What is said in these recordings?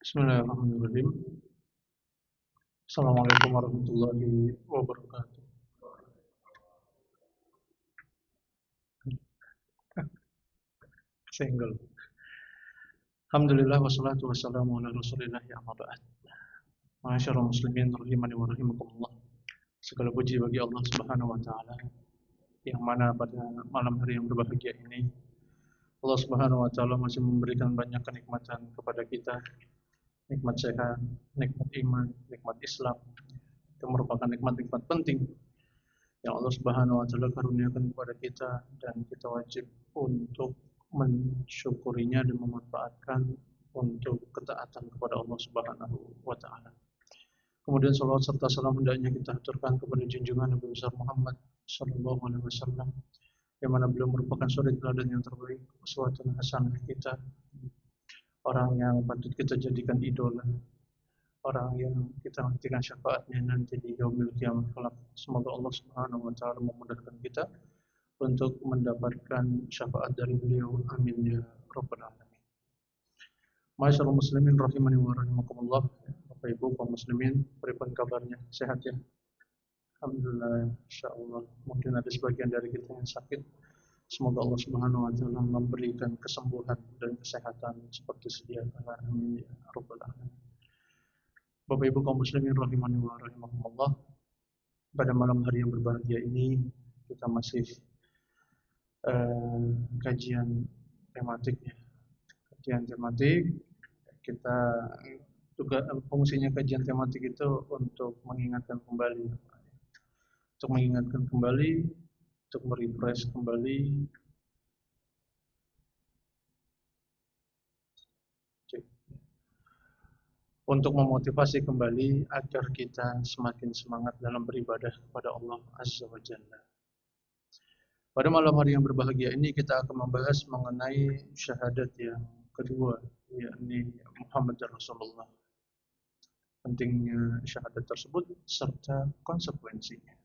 Bismillahirrahmanirrahim. Assalamualaikum warahmatullahi wabarakatuh. Single. Alhamdulillah wassalatu wassalamu ala rasulillah ya amma ba'd. Ma'asyiral muslimin rahimani wa rahimakumullah. Segala puji bagi Allah Subhanahu wa taala yang mana pada malam hari yang berbahagia ini Allah Subhanahu wa taala masih memberikan banyak kenikmatan kepada kita. Nikmat sehat, nikmat iman, nikmat Islam. Itu merupakan nikmat-nikmat penting yang Allah Subhanahu wa taala karuniakan kepada kita dan kita wajib untuk mensyukurinya dan memanfaatkan untuk ketaatan kepada Allah Subhanahu wa taala. Kemudian salawat serta salam hendaknya kita aturkan kepada junjungan Nabi besar Muhammad sallallahu alaihi wasallam yang mana beliau merupakan suri teladan yang terbaik, uswatun hasanah kita, orang yang patut kita jadikan idola, orang yang kita nantikan syafaatnya nanti di yaumil qiyamah kelak. Semoga Allah Subhanahu wa taala memudahkan kita untuk mendapatkan syafaat dari beliau. Amin ya rabbal alamin. Masyaallah muslimin rahimani wa rahimakumullah. Bapak Ibu kaum muslimin, bagaimana kabarnya? Sehat ya? Alhamdulillah, insyaallah. Mungkin ada sebagian dari kita yang sakit. Semoga Allah Subhanahu wa taala memberikan kesembuhan dan kesehatan seperti sedia kala. Amin ya rabbal alamin. Bapak Ibu kaum muslimin rahimani wa rahimakumullah. Pada malam hari yang berbahagia ini kita masih kajian tematik ya. Kajian tematik kita juga fungsinya kajian tematik itu untuk mengingatkan kembali, untuk merefresh kembali, untuk memotivasi kembali agar kita semakin semangat dalam beribadah kepada Allah Azza wa Jalla. Pada malam hari yang berbahagia ini kita akan membahas mengenai syahadat yang kedua, yakni Muhammad Rasulullah. Pentingnya syahadat tersebut serta konsekuensinya.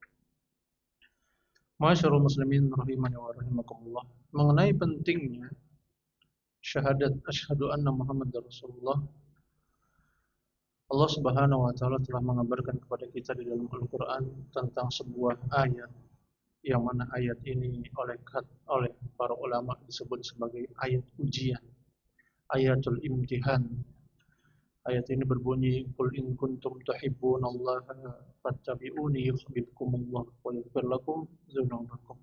Masyaallah muslimin rahimani wa rahimakumullah. Mengenai pentingnya syahadat asyhadu anna Muhammad Rasulullah, Allah Subhanahu wa taala telah mengabarkan kepada kita di dalam Al-Qur'an tentang sebuah ayat yang mana ayat ini oleh para ulama disebut sebagai ayat ujian, ayatul imtihan. Ayat ini berbunyi, qul in kuntum tuhibbunallaha fattabi'uni yuhibbukumullah wa yaghfir lakum dzunubakum.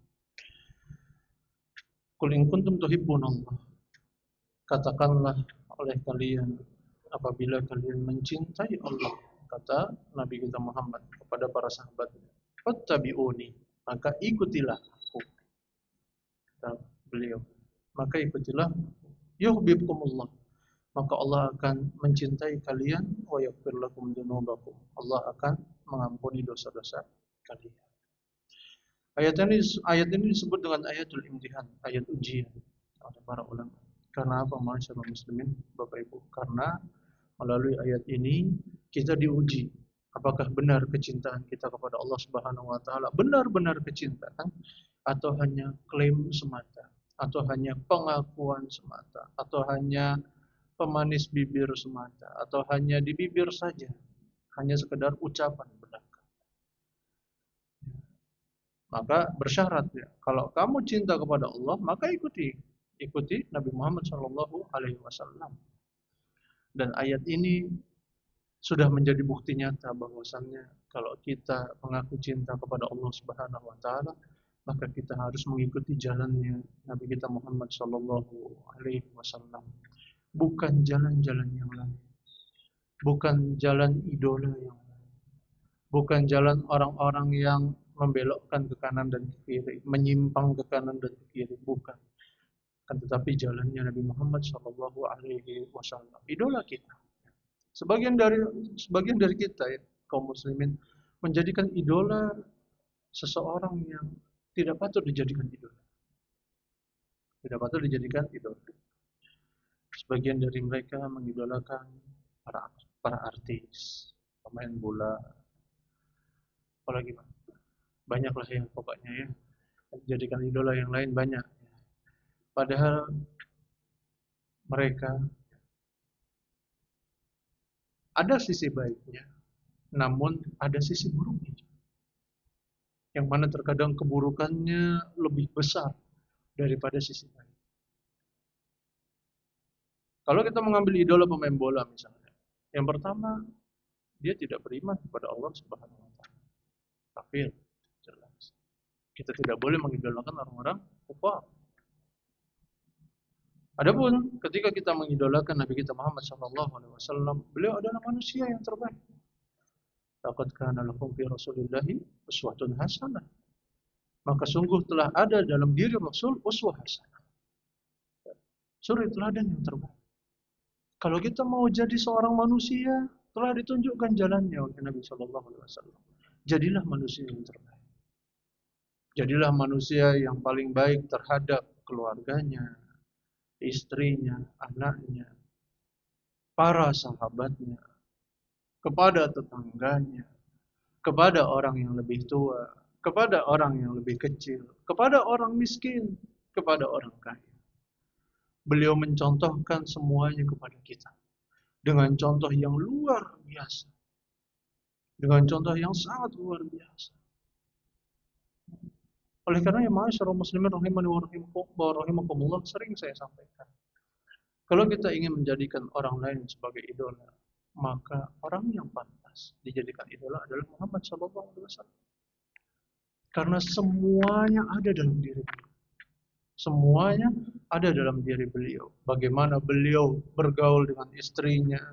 Qul in kuntum tuhibbunallah, katakanlah oleh kalian apabila kalian mencintai Allah, kata Nabi kita Muhammad kepada para sahabat, fattabi'uni, maka ikutilah aku, kata beliau, maka ikutilah, yuhibbukumullah, maka Allah akan mencintai kalian, wa yaghfir lakum dzunubakum, Allah akan mengampuni dosa-dosa kalian. Ayat ini disebut dengan ayatul imtihan, ayat ujian oleh para ulama. Karena apa, masyaallah muslimin, Bapak Ibu? Karena melalui ayat ini kita diuji apakah benar kecintaan kita kepada Allah Subhanahu wa taala, benar-benar kecintaan atau hanya klaim semata, atau hanya pengakuan semata, atau hanya pemanis bibir semata, atau hanya di bibir saja, hanya sekedar ucapan belaka. Maka bersyarat ya, kalau kamu cinta kepada Allah, maka ikuti Nabi Muhammad sallallahu alaihi wasallam. Dan ayat ini sudah menjadi bukti nyata bahwasannya kalau kita mengaku cinta kepada Allah Subhanahu wa taala, maka kita harus mengikuti jalannya Nabi kita Muhammad sallallahu alaihi wasallam. Bukan jalan-jalan yang lain. Bukan jalan idola yang lain. Bukan jalan orang-orang yang membelokkan ke kanan dan ke kiri, menyimpang ke kanan dan ke kiri, bukan. Kan tetapi jalannya Nabi Muhammad sallallahu alaihi wasallam, idola kita. Sebagian dari kita ya, kaum muslimin, menjadikan idola seseorang yang tidak patut dijadikan idola. Tidak patut dijadikan idola. Sebagian dari mereka mengidolakan para artis, pemain bola, apalagi banyaklah yang pokoknya ya, dijadikan idola yang lain banyak. Padahal mereka Ada sisi baiknya, namun ada sisi buruknya. Yang mana terkadang keburukannya lebih besar daripada sisi baik. Kalau kita mengambil idola pemain bola misalnya, yang pertama dia tidak beriman kepada Allah Subhanahu wa taala. Kafir, jelas. Kita tidak boleh mengidolakan orang-orang kufar. Adapun ketika kita mengidolakan Nabi kita Muhammad SAW, beliau adalah manusia yang terbaik. Laqad kana lakum fi Rasulillahi uswatun hasanah. Maka sungguh telah ada dalam diri Rasul uswah hasanah. Suri teladan yang terbaik. Kalau kita mau jadi seorang manusia, telah ditunjukkan jalannya oleh Nabi SAW. Jadilah manusia yang terbaik. Jadilah manusia yang paling baik terhadap keluarganya, istrinya, anaknya, para sahabatnya, kepada tetangganya, kepada orang yang lebih tua, kepada orang yang lebih kecil, kepada orang miskin, kepada orang kaya. Beliau mencontohkan semuanya kepada kita dengan contoh yang luar biasa, dengan contoh yang sangat luar biasa. Oleh karena ma'asyiral muslimin rahimani wa rahimakumullah, sering saya sampaikan, kalau kita ingin menjadikan orang lain sebagai idola, maka orang yang pantas dijadikan idola adalah Muhammad SAW. Karena semuanya ada dalam diri beliau. Semuanya ada dalam diri beliau. Bagaimana beliau bergaul dengan istrinya,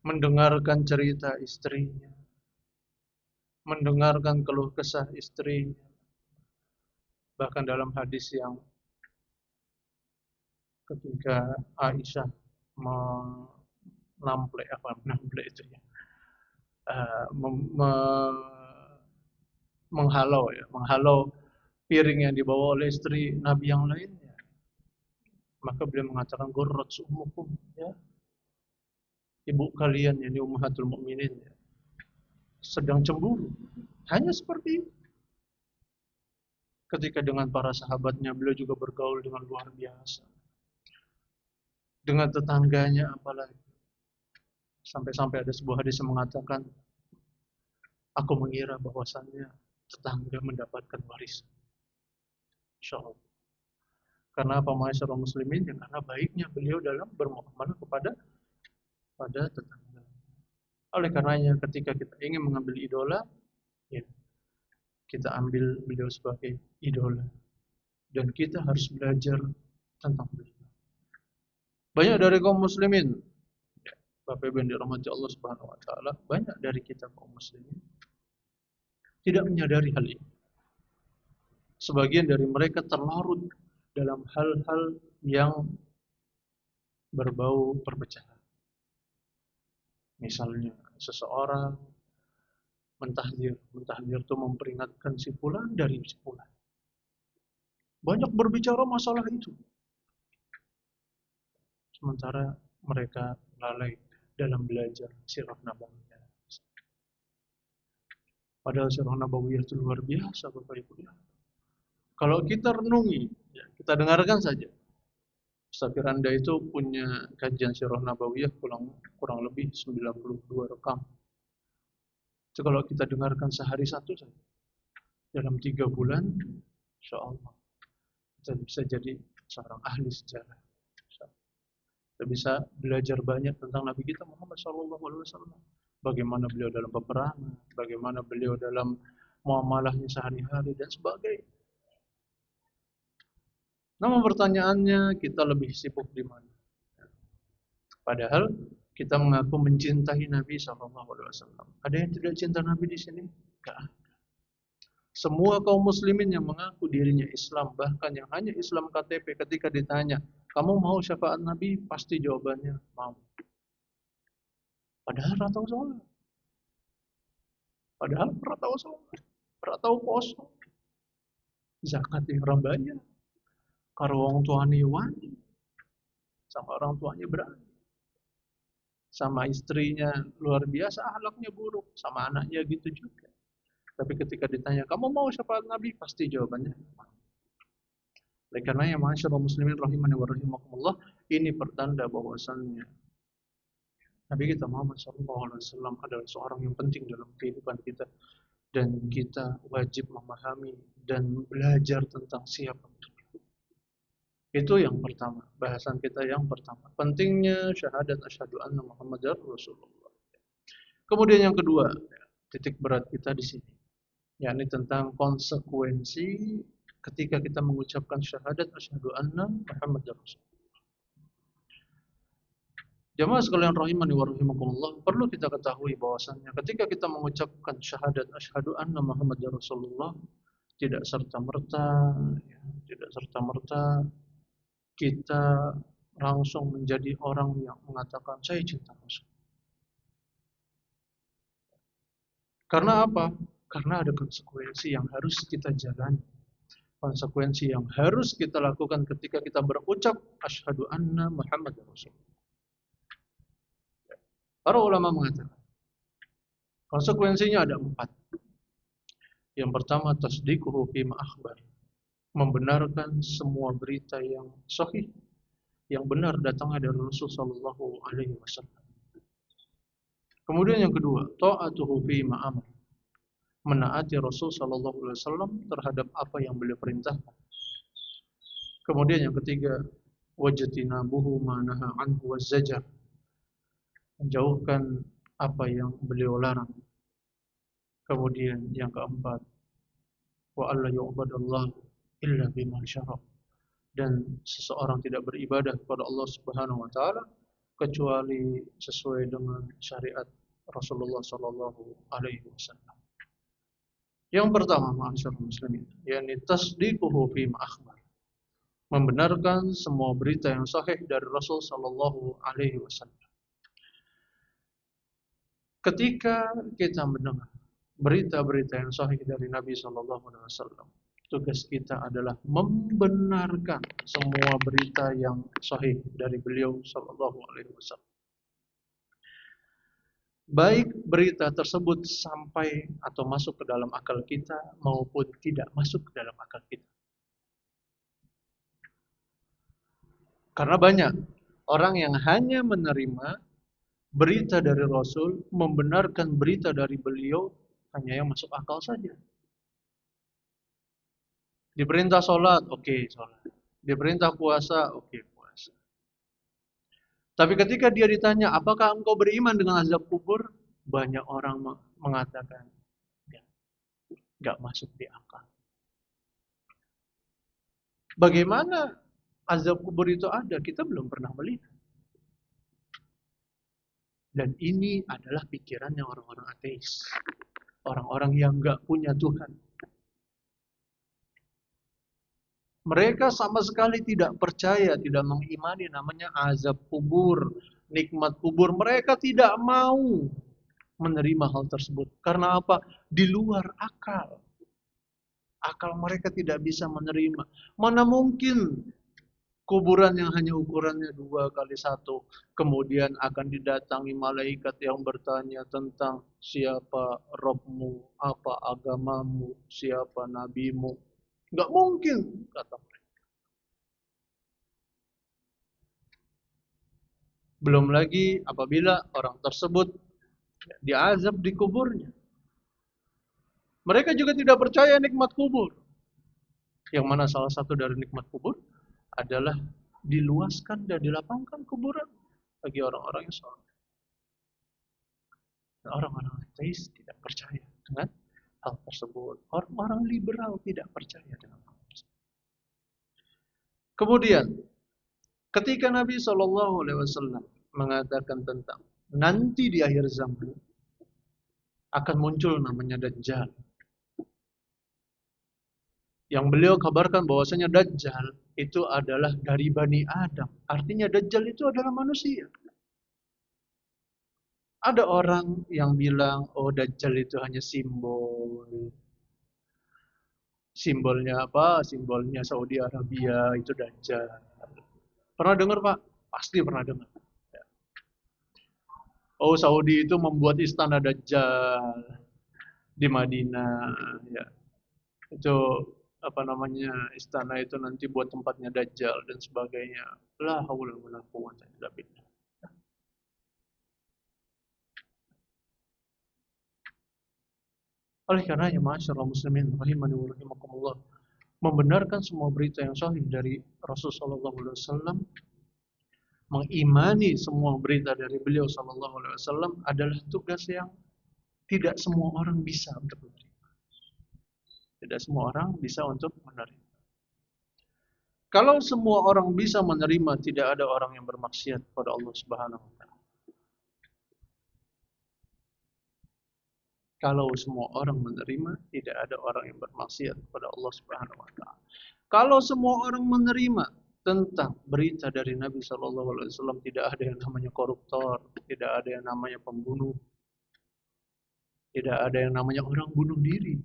mendengarkan cerita istrinya, mendengarkan keluh kesah istrinya. Bahkan dalam hadis yang ketika Aisyah menamplek itu ya, menghalau piring yang dibawa oleh istri Nabi yang lainnya. Maka beliau mengatakan gurrat ummukum, ya, ibu kalian yang ummahatul mukminin ya, sedang cemburu. Hanya seperti itu. Ketika dengan para sahabatnya beliau juga bergaul dengan luar biasa. Dengan tetangganya apalagi. Sampai-sampai ada sebuah hadis yang mengatakan, aku mengira bahwasannya tetangga mendapatkan warisan. Insyaallah. Karena apa, ma'asyiral muslimin? Ya, karena baiknya beliau dalam bermuamalah kepada tetangga. Oleh karenanya ketika kita ingin mengambil idola, ya, kita ambil beliau sebagai idola. Dan kita harus belajar tentang beliau. Banyak dari kaum muslimin, ya, Bapak Ibu yang dirahmati Allah Subhanahu wa taala, banyak dari kita kaum muslimin tidak menyadari hal ini. Sebagian dari mereka terlarut dalam hal-hal yang berbau perpecahan. Misalnya seseorang mentahdir itu memperingatkan si fulan dari si fulan. Banyak berbicara masalah itu. Sementara mereka lalai dalam belajar sirah nabawiyah. Padahal sirah nabawiyah itu luar biasa, Bapak Ibu. Kalau kita renungi, ya, kita dengarkan saja. Ustaz Firanda itu punya kajian sirah nabawiyah kurang lebih 92 rekam. Itu kalau kita dengarkan sehari satu saja, dalam 3 bulan, insya Allah kita bisa jadi seorang ahli sejarah. Kita bisa belajar banyak tentang Nabi kita Muhammad SAW. Bagaimana beliau dalam peperangan, bagaimana beliau dalam muamalahnya sehari-hari dan sebagainya. Namun pertanyaannya, kita lebih sibuk di mana? Padahal kita mengaku mencintai Nabi SAW. Ada yang tidak cinta Nabi di sini? Tidak. Semua kaum muslimin yang mengaku dirinya Islam, bahkan yang hanya Islam KTP, ketika ditanya, kamu mau syafaat Nabi? Pasti jawabannya mau. Padahal pernah tahu sholat. Padahal pernah tahu sholat. Pernah tahu puasa. Zakat yang bayar. Karo orang tuanya wani. Sama orang tuanya berani. Sama istrinya luar biasa, akhlaknya buruk. Sama anaknya gitu juga. Tapi ketika ditanya, kamu mau syafaat Nabi? Pasti jawabannya mau. Oleh karenanya, ma'asyiral muslimin rahimani wa rahimakumullah, ini pertanda bahwasannya Nabi kita Muhammad SAW adalah seorang yang penting dalam kehidupan kita, dan kita wajib memahami dan belajar tentang siapa beliau. Itu yang pertama, bahasan kita yang pertama. Pentingnya syahadat asyhadu anna Muhammadar Rasulullah. Kemudian yang kedua, titik berat kita di sini, yakni tentang konsekuensi ketika kita mengucapkan syahadat asyhadu anna Muhammadar Rasulullah. Jamaah sekalian rahimani wa rahimakumullah, perlu kita ketahui bahwasannya ketika kita mengucapkan syahadat asyhadu anna Muhammadar Rasulullah, tidak serta-merta kita langsung menjadi orang yang mengatakan saya cinta Rasul. Karena apa? Karena ada konsekuensi yang harus kita jalani. Konsekuensi yang harus kita lakukan ketika kita berucap asyhadu anna Muhammadar Rasulullah. Para ulama mengatakan konsekuensinya ada 4. Yang pertama, tasdiquhu fima akhbar, membenarkan semua berita yang sahih, yang benar datangnya dari Rasul sallallahu alaihi wasallam. Kemudian yang kedua, ta'atuhu fima amar, menaati Rasul sallallahu alaihi wasallam terhadap apa yang beliau perintahkan. Kemudian yang ketiga, wajtinabuhu ma naha anhu wazzajar, menjauhkan apa yang beliau larang. Kemudian yang keempat, wa alla yu'badallah illa bima syara', dan seseorang tidak beribadah kepada Allah Subhanahu wa taala kecuali sesuai dengan syariat Rasulullah sallallahu alaihi wasallam. Yang pertama, ma'asyiral muslimin, yakni tasdiquhu fima akhbar, membenarkan semua berita yang sahih dari Rasul sallallahu alaihi wasallam. Ketika kita mendengar berita-berita yang sahih dari Nabi sallallahu alaihi wasallam, tugas kita adalah membenarkan semua berita yang sahih dari beliau sallallahu alaihi wasallam. Baik berita tersebut sampai atau masuk ke dalam akal kita maupun tidak masuk ke dalam akal kita. Karena banyak orang yang hanya menerima berita dari Rasul, membenarkan berita dari beliau hanya yang masuk akal saja. Diperintah sholat, oke, sholat. Diperintah puasa, oke, puasa. Tapi ketika dia ditanya, apakah engkau beriman dengan azab kubur? Banyak orang mengatakan, ya, gak masuk di akal. Bagaimana azab kubur itu ada? Kita belum pernah melihat. Dan ini adalah pikirannya orang-orang ateis. Orang-orang yang gak punya Tuhan. Mereka sama sekali tidak percaya, tidak mengimani namanya azab kubur, nikmat kubur. Mereka tidak mau menerima hal tersebut. Karena apa? Di luar akal. Akal mereka tidak bisa menerima. Mana mungkin kuburan yang hanya ukurannya 2x1, kemudian akan didatangi malaikat yang bertanya tentang siapa Rabbmu, apa agamamu, siapa nabimu. Nggak mungkin, kata mereka. Belum lagi apabila orang tersebut diazab di kuburnya. Mereka juga tidak percaya nikmat kubur. Yang mana salah satu dari nikmat kubur adalah diluaskan dan dilapangkan kuburan bagi orang-orang yang saleh. Orang-orang ateis tidak percaya dengan hal tersebut. Orang-orang liberal tidak percaya dengan hal tersebut. Kemudian, ketika Nabi SAW mengatakan tentang nanti di akhir zaman akan muncul namanya Dajjal, yang beliau kabarkan bahwasanya Dajjal itu adalah dari Bani Adam. Artinya Dajjal itu adalah manusia. Ada orang yang bilang, oh Dajjal itu hanya simbol. Simbolnya apa? Simbolnya Saudi Arabia, itu Dajjal. Pernah dengar Pak? Pasti pernah dengar. Oh Saudi itu membuat istana Dajjal di Madinah. Ya. Itu apa namanya, istana itu nanti buat tempatnya Dajjal dan sebagainya. La haula wala quwwata illa billah. Oleh karenanya, ma'asyiral muslimin rahimani wa rahimakumullah, membenarkan semua berita yang sahih dari Rasulullah sallallahu alaihi wasallam, mengimani semua berita dari beliau sallallahu alaihi wasallam adalah tugas yang tidak semua orang bisa untuk menerima. Tidak semua orang bisa untuk menerima. Kalau semua orang bisa menerima, tidak ada orang yang bermaksiat kepada Allah Subhanahu wa taala. Kalau semua orang menerima, tidak ada orang yang bermaksiat kepada Allah Subhanahu wa taala. Kalau semua orang menerima tentang berita dari Nabi sallallahu alaihi wasallam, tidak ada yang namanya koruptor, tidak ada yang namanya pembunuh, tidak ada yang namanya orang bunuh diri.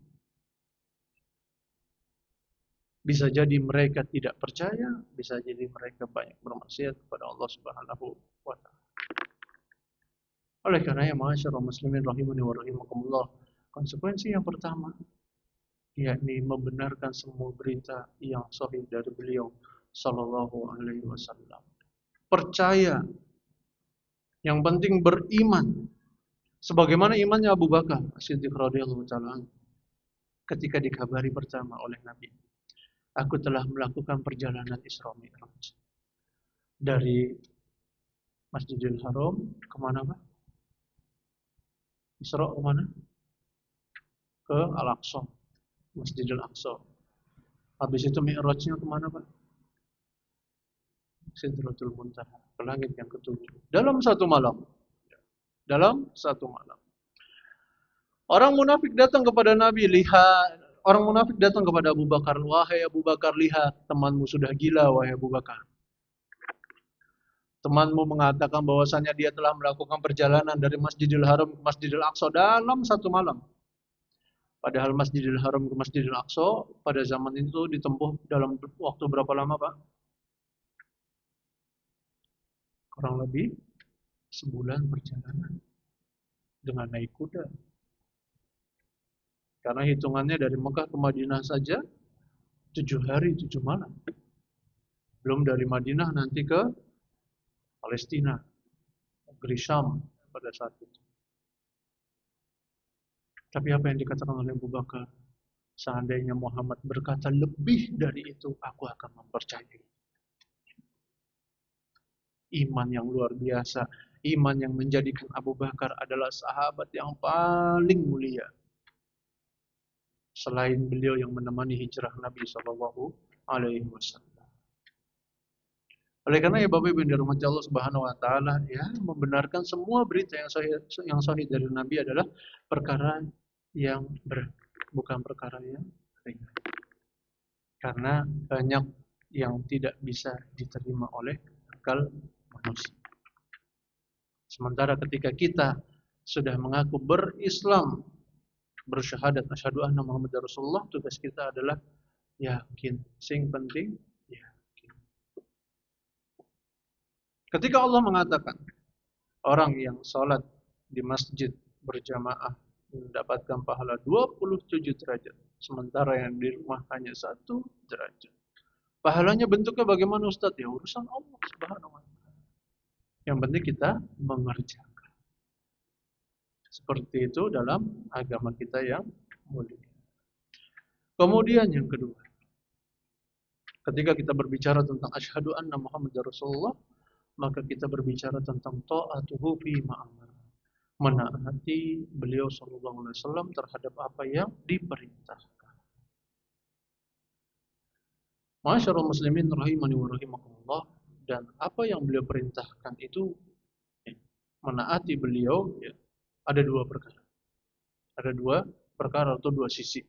Bisa jadi mereka tidak percaya, bisa jadi mereka banyak bermaksiat kepada Allah Subhanahu wa taala. Oleh karenanya, ma'asyiral muslimin rahimani wa rahimakumullah, konsekuensi yang pertama yakni membenarkan semua berita yang sahih dari beliau sallallahu alaihi wasallam. Percaya, yang penting beriman. Sebagaimana imannya Abu Bakar As-Siddiq radhiyallahu taala ketika dikabari pertama oleh Nabi, aku telah melakukan perjalanan Isra Mi'raj dari Masjidil Haram kemana Pak? Isra kemana? Ke Al-Aqsa, Masjidil Aqsa. Habis itu Mi'rajnya kemana Pak? Sidratul Muntaha, ke langit yang ketujuh. Dalam satu malam. Dalam satu malam. Orang munafik datang kepada Nabi, lihat. Orang munafik datang kepada Abu Bakar, wahai Abu Bakar, lihat temanmu sudah gila, wahai Abu Bakar. Temanmu mengatakan bahwasannya dia telah melakukan perjalanan dari Masjidil Haram ke Masjidil Aqsa dalam satu malam. Padahal Masjidil Haram ke Masjidil Aqsa pada zaman itu ditempuh dalam waktu berapa lama, Pak? Kurang lebih sebulan perjalanan dengan naik kuda. Karena hitungannya dari Mekah ke Madinah saja 7 hari 7 malam. Belum dari Madinah nanti ke Palestina, negeri Syam pada saat itu. Tapi apa yang dikatakan oleh Abu Bakar? Seandainya Muhammad berkata lebih dari itu, aku akan mempercayai. Iman yang luar biasa, iman yang menjadikan Abu Bakar adalah sahabat yang paling mulia. Selain beliau yang menemani hijrah Nabi Shallallahu Alaihi Wasallam. Oleh karena ya Bapak Ibu yang dirahmati Allah Subhanahu Wa Taala, ya membenarkan semua berita yang sahih dari Nabi adalah perkara yang berat, bukan perkara yang ringan. Karena banyak yang tidak bisa diterima oleh akal manusia. Sementara ketika kita sudah mengaku berislam, bersyahadat asyhadu anna Muhammadar Rasulullah, tugas kita adalah yakin. Sing penting yakin. Ketika Allah mengatakan orang yang sholat di masjid berjamaah mendapatkan pahala 27 derajat, sementara yang di rumah hanya 1 derajat. Pahalanya bentuknya bagaimana Ustaz? Ya urusan Allah Subhanahu wa taala. Yang penting kita mengerjakan. Seperti itu dalam agama kita yang mulia. Kemudian yang kedua, ketika kita berbicara tentang asyhadu anna Muhammadar Rasulullah, maka kita berbicara tentang ta'atuhu fi ma'amar. Menaati beliau sallallahu alaihi wasallam terhadap apa yang diperintahkan. Ma'asyiral muslimin rahimani wa rahimakumullah, dan apa yang beliau perintahkan itu menaati beliau ya, ada 2 perkara. Ada 2 perkara atau 2 sisi.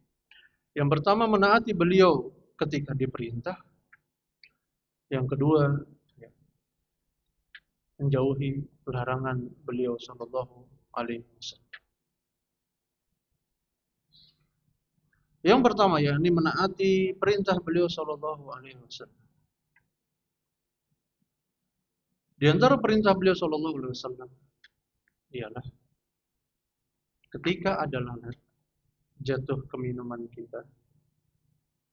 Yang pertama menaati beliau ketika diperintah. Yang kedua menjauhi larangan beliau sallallahu alaihi wasallam. Yang pertama yakni menaati perintah beliau sallallahu alaihi wasallam. Di antara perintah beliau sallallahu alaihi wasallam ialah ketika ada lalat jatuh ke minuman kita,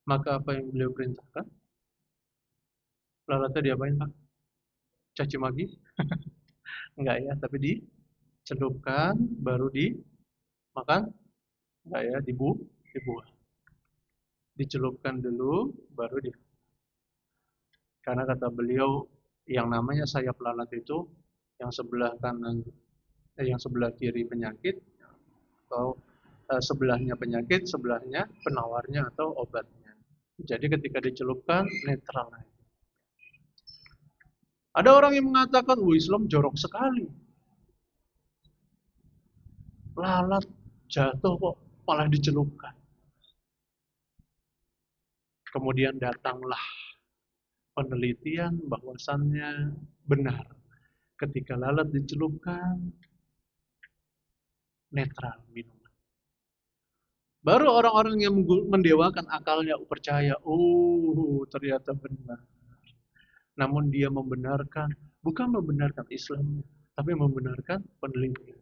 maka apa yang beliau perintahkan? Lalatnya diapain, Pak? Caci maki? Enggak ya, tapi dicelupkan baru dimakan Enggak ya, dibuang. Dicelupkan dulu, baru di. Karena kata beliau, yang namanya sayap lalat itu, yang sebelah kanan, yang sebelah kiri penyakit, atau sebelahnya penyakit, sebelahnya penawarnya atau obatnya. Jadi ketika dicelupkan, netral. Ada orang yang mengatakan, Islam jorok sekali. Lalat jatuh kok malah dicelupkan. Kemudian datanglah penelitian bahwasannya benar. Ketika lalat dicelupkan, netral minuman. Baru orang-orang yang mendewakan akalnya percaya, ternyata benar. Namun dia membenarkan, bukan membenarkan Islamnya, tapi membenarkan penelitian.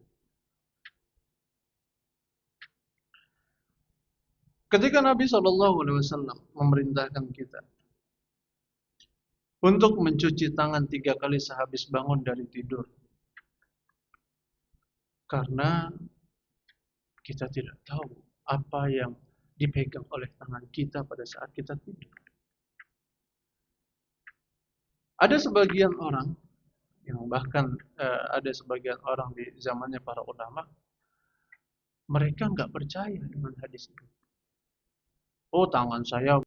Ketika Nabi SAW memerintahkan kita untuk mencuci tangan 3 kali sehabis bangun dari tidur, karena kita tidak tahu apa yang dipegang oleh tangan kita pada saat kita tidur. Ada sebagian orang yang bahkan ada sebagian orang di zamannya para ulama, mereka nggak percaya dengan hadis itu. Tangan saya